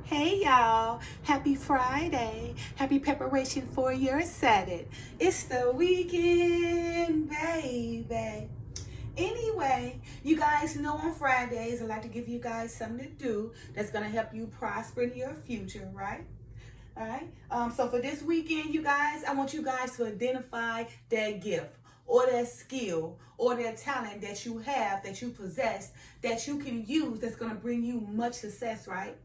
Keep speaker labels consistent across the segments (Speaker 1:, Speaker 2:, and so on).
Speaker 1: Hey y'all, happy Friday. Happy preparation for your Saturday. It's the weekend, baby. Anyway, you guys know on Fridays I like to give you guys something to do that's going to help you prosper in your future, right? All right. So for this weekend, you guys, I want you guys to identify that gift or that skill or that talent that you have, that you possess, that you can use that's going to bring you much success, right?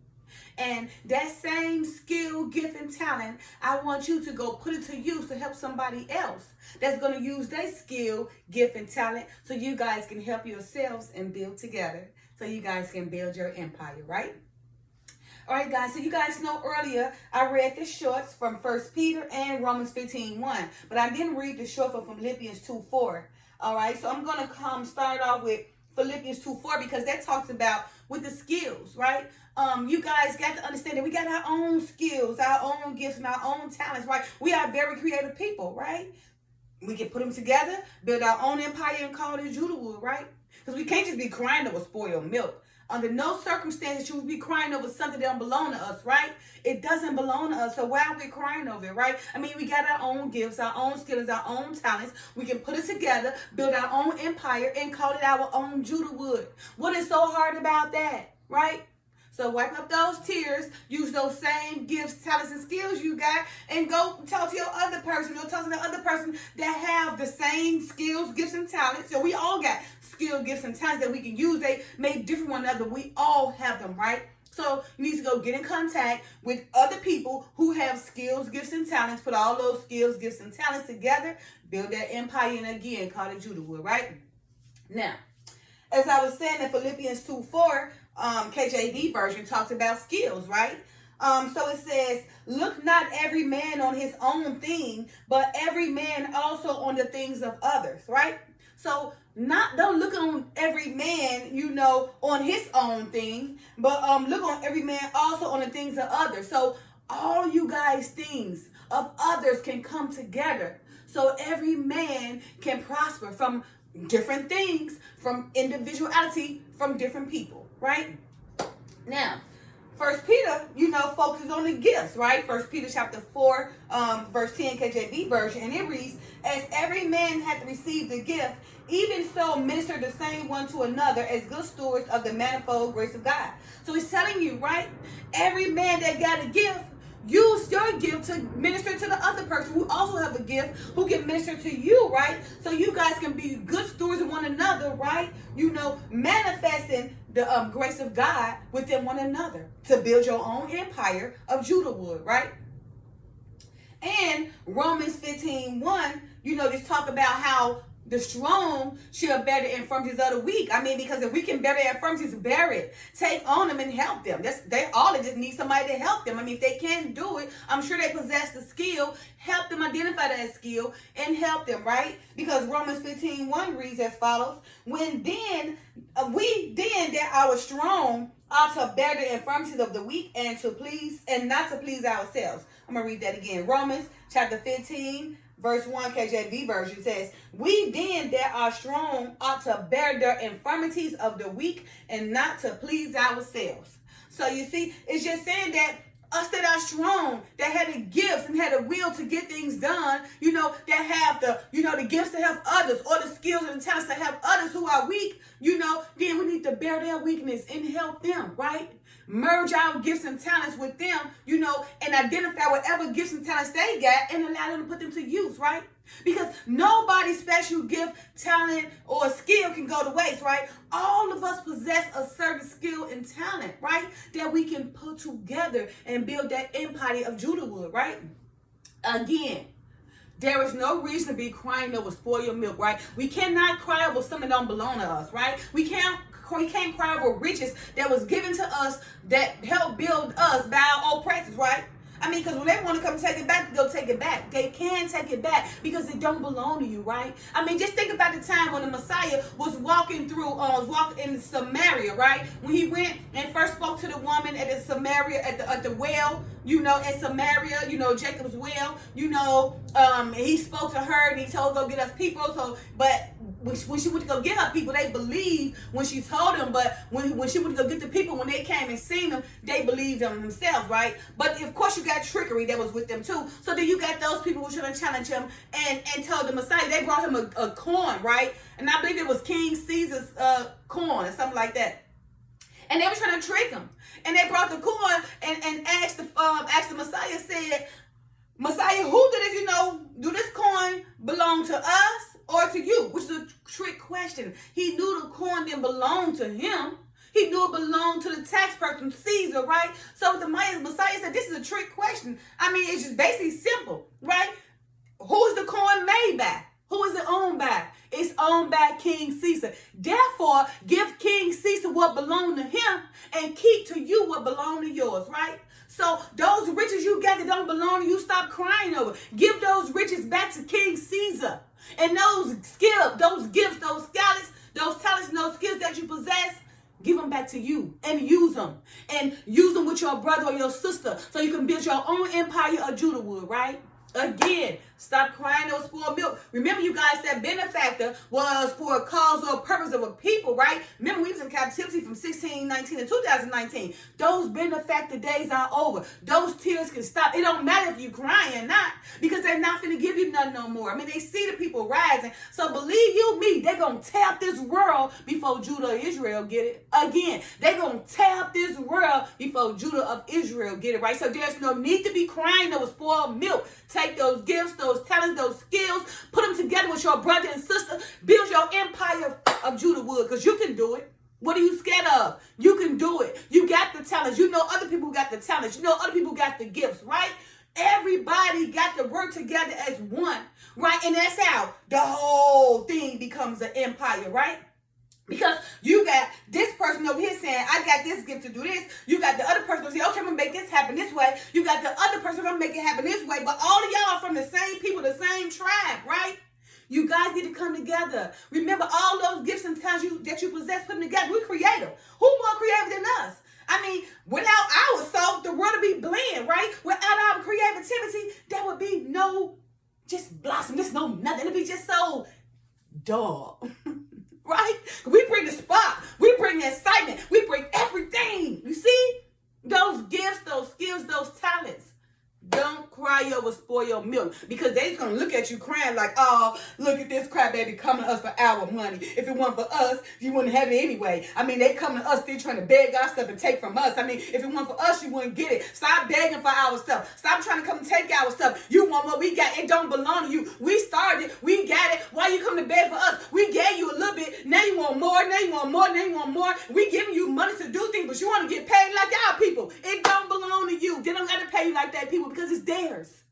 Speaker 1: And that same skill, gift, and talent, I want you to go put it to use to help somebody else that's going to use their skill, gift, and talent so you guys can help yourselves and build together so you guys can build your empire, right? All right, guys, so you guys know earlier I read the shorts from 1 Peter and Romans 15:1, but I didn't read the short from Philippians 2:4. All right, so I'm going to start off with Philippians 2:4 because that talks about with the skills, right? You guys got to understand that we got our own skills, our own gifts, and our own talents, right? We are very creative people, right? We can put them together, build our own empire, and call it JudahWood, right? Because we can't just be crying over spoiled milk. Under no circumstances should we be crying over something that don't belong to us, right? It doesn't belong to us, so why are we crying over it, right? I mean, we got our own gifts, our own skills, our own talents. We can put it together, build our own empire, and call it our own JudahWood. What is so hard about that, right? So wipe up those tears, use those same gifts, talents, and skills you got, and go talk to your other person, or talk to the other person that have the same skills, gifts, and talents. So we all got skills, gifts, and talents that we can use. They may differ from one another. We all have them, right? So you need to go get in contact with other people who have skills, gifts, and talents. Put all those skills, gifts, and talents together. Build that empire, and again, call it JudahWood, right? Now, as I was saying in Philippians 2:4, KJV version talks about skills, right? So it says, look not every man on his own thing, but every man also on the things of others, right? So don't look on every man, on his own thing, but look on every man also on the things of others. So all you guys' things of others can come together. So every man can prosper from different things, from individuality, from different people, right? Now, 1 Peter, focuses on the gifts, right? 1 Peter chapter 4, verse 10, KJV version, and it reads, as every man hath received the gift, even so minister the same one to another as good stewards of the manifold grace of God. So he's telling you, right? Every man that got a gift, use your gift to minister to the other person who also have a gift who can minister to you, right? So you guys can be good stewards of one another, right? Manifesting the grace of God within one another to build your own empire of JudahWood, right? And Romans 15:1, just talk about how the strong shall bear the infirmities of the weak. I mean, because if we can bear their infirmities, bear it. Take on them and help them. They just need somebody to help them. I mean, if they can't do it, I'm sure they possess the skill. Help them identify that skill and help them, right? Because Romans 15:1 reads as follows: we then that are strong ought to bear the infirmities of the weak and not to please ourselves. I'm gonna read that again. Romans chapter 15. Verse 1 KJV version says, we then that are strong ought to bear the infirmities of the weak and not to please ourselves. So you see, it's just saying that us that are strong, that had the gifts and had a will to get things done, that have the gifts to help others or the skills and the talents to help others who are weak, then we need to bear their weakness and help them, right? Merge our gifts and talents with them, and identify whatever gifts and talents they got and allow them to put them to use, right? Because nobody's special gift, talent, or skill can go to waste, right? All of us possess a certain skill and talent, right? That we can put together and build that empire of JudahWood, right? Again, there is no reason to be crying over spoiled milk, right? We cannot cry over something that don't belong to us, right? We can't cry over riches that was given to us that helped build us by our oppressors, right? I mean, because when they want to come take it back, they'll take it back. They can take it back because it don't belong to you, right? I mean, just think about the time when the Messiah was walking in Samaria, right? When he went and first spoke to the woman at the Samaria, at the well, at Samaria, Jacob's well, he spoke to her and he told her, go get us people. But when she went to go get her people, they believed when she told them, but when she went to go get the people, when they came and seen them, they believed them themselves, right? But of course you got trickery that was with them too. So then you got those people who were trying to challenge him and told the Messiah. They brought him a coin, right? And I believe it was King Caesar's coin or something like that. And they were trying to trick him. And they brought the coin and asked the Messiah, said, Messiah, who did it, do this coin belong to us or to you? Which is a trick question. He knew the coin didn't belong to him. He knew it belonged to the tax person, Caesar, right? So the Messiah said, this is a trick question. I mean, it's just basically simple, right? Who is the coin made by? Who is it owned by? It's owned by King Caesar. Therefore, give King Caesar what belonged to him and keep to you what belonged to yours, right? So those riches you got that don't belong to you, stop crying over. Give those riches back to King Caesar. And those skills, those gifts, those talents, and those skills that you possess, give them back to you and use them. And use them with your brother or your sister so you can build your own empire of JudahWood, right? Again, stop crying over spoiled milk. Remember, you guys, that benefactor was for a cause or a purpose of a people, right? Remember, we was in captivity from 1619 to 2019. Those benefactor days are over. Those tears can stop. It don't matter if you crying or not, because they're not going to give you nothing no more. I mean, they see the people rising. So believe you me, they're going to tear up this world before Judah or Israel get it. Again, they're going to tear up this world before Judah of Israel get it, right? So there's no need to be crying over spoiled milk. Take those gifts, those talents, those skills, put them together with your brother and sister, build your empire of JudahWood, because you can do it. What are you scared of? You can do it. You got the talents. You know other people got the talents. You know other people got the gifts, right? Everybody got to work together as one, right? And that's how the whole thing becomes an empire, right? Because you got this person over here saying, I got this gift to do this. You got the other person who say, okay, I'm going to make this happen this way. You got the other person going to make it happen this way. But all of y'all are from the same people, the same tribe, right? You guys need to come together. Remember, all those gifts and talents that you possess, put them together. We're creative. Who more creative than us? I mean, without our soul, the world would be bland, right? Without our creativity, there would be no just blossom. There's no nothing. It'd be just so dull. Right? We bring the spark. We bring the excitement. We bring everything. You see? Those gifts, those skills, those talents. Don't cry over spoiled milk, because they're just going to look at you crying like, oh, look at this crybaby coming to us for our money. If it weren't for us, you wouldn't have it anyway. I mean, they come to us still trying to beg our stuff and take from us. I mean, if it weren't for us, you wouldn't get it. Stop begging for our stuff. Stop trying to come and take our stuff. You want what we got. It don't belong to you. We started. We got it. Why you come to beg for us? We gave you a little bit. Now you want more. Now you want more. Now you want more. We giving you money to do things, but you want to get paid like our people. It don't belong to you. They don't got to pay you like that, people, because it's theirs.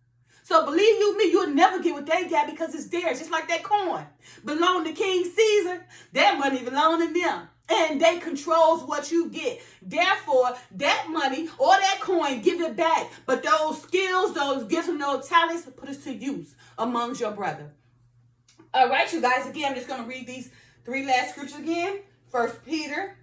Speaker 1: So believe you me, you'll never get what they got because it's theirs. Just like that coin belonged to King Caesar, that money belonged to them. And they controls what you get. Therefore, that money or that coin, give it back. But those skills, those gifts, and those talents, put us to use amongst your brother. All right, you guys, again, I'm just going to read these three last scriptures again. 1 Peter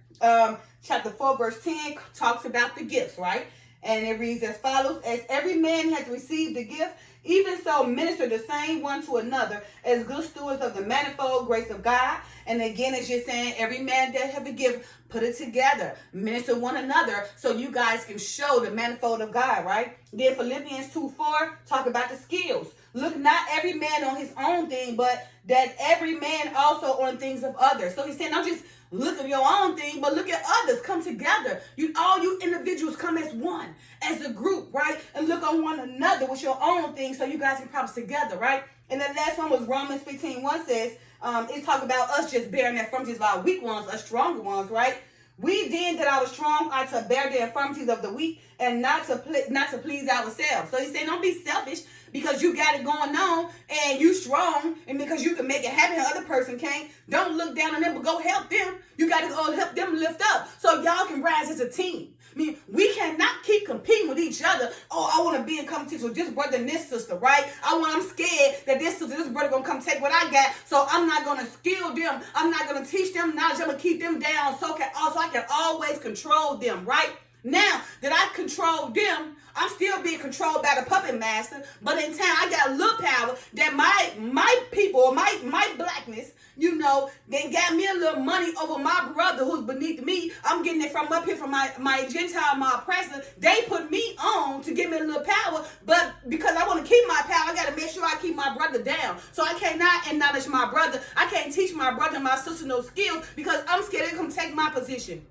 Speaker 1: chapter 4, verse 10 talks about the gifts, right? And it reads as follows: as every man has received a gift, even so minister the same one to another as good stewards of the manifold grace of God. And again, it's just saying every man that have a gift, put it together, minister one another so you guys can show the manifold of God, right? Then Philippians 2:4 talk about the skills. Look not every man on his own thing, but that every man also on things of others. So he's saying, don't just look at your own thing, but look at others. Come together. All you individuals come as one, as a group, right? And look on one another with your own thing so you guys can promise together, right? And the last one was Romans 15:1 says, it talk about us just bearing the infirmities of our weak ones, us stronger ones, right? We then that are strong are to bear the infirmities of the weak and not to please ourselves. So he's saying, don't be selfish because you got it going on and you strong, and because you can make it happen and the other person can't. Don't look down on them, but go help them. You got to go help them lift up so y'all can rise as a team. I mean, we cannot keep competing with each other. Oh, I want to be in competition with this brother and this sister, right? I'm scared that this sister, this brother going to come take what I got, so I'm not going to skill them. I'm not going to teach them knowledge. I'm going to keep them down so I can always control them, right? Now that I control them, I'm still being controlled by the puppet master. But in time, I got a little power that my people, or my blackness, you know, they got me a little money over my brother who's beneath me. I'm getting it from up here from my Gentile, my oppressor. They put me on to give me a little power. But because I want to keep my power, I got to make sure I keep my brother down. So I cannot acknowledge my brother. I can't teach my brother and my sister no skills because I'm scared they're going to take my position.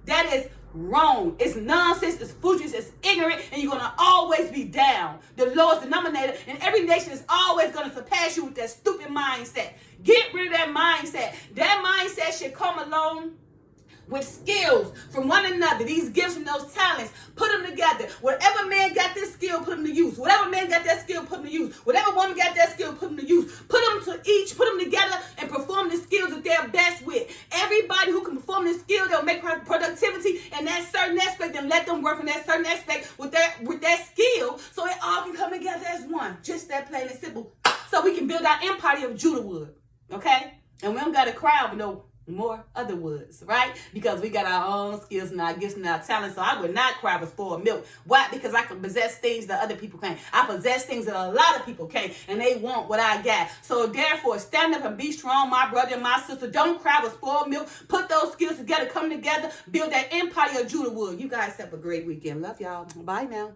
Speaker 1: That is wrong. It's nonsense, it's foolishness, it's ignorant, and you're going to always be down. The lowest denominator, and every nation is always going to surpass you with that stupid mindset. Get rid of that mindset. That mindset should come along with skills from one another, these gifts and those talents, put them together. Whatever man got this skill, put them to use. Whatever man got that skill, put them to use. Whatever woman got that skill, put them to use. Put them together and perform the skills that they're best with. Everybody who can perform this skill, they'll make productivity in that certain aspect and let them work in that certain aspect with that skill so it all can come together as one. Just that plain and simple. So we can build our empire of JudahWood. Okay? And we don't got to cry over no more other woods, right? Because we got our own skills and our gifts and our talents. So I would not cry for spoiled milk. Why? Because I can possess things that other people can't. I possess things that a lot of people can't, and they want what I got. So therefore, stand up and be strong, my brother and my sister. Don't cry for spoiled milk. Put those skills together, come together, build that empire of JudahWood. You guys have a great weekend. Love y'all. Bye now.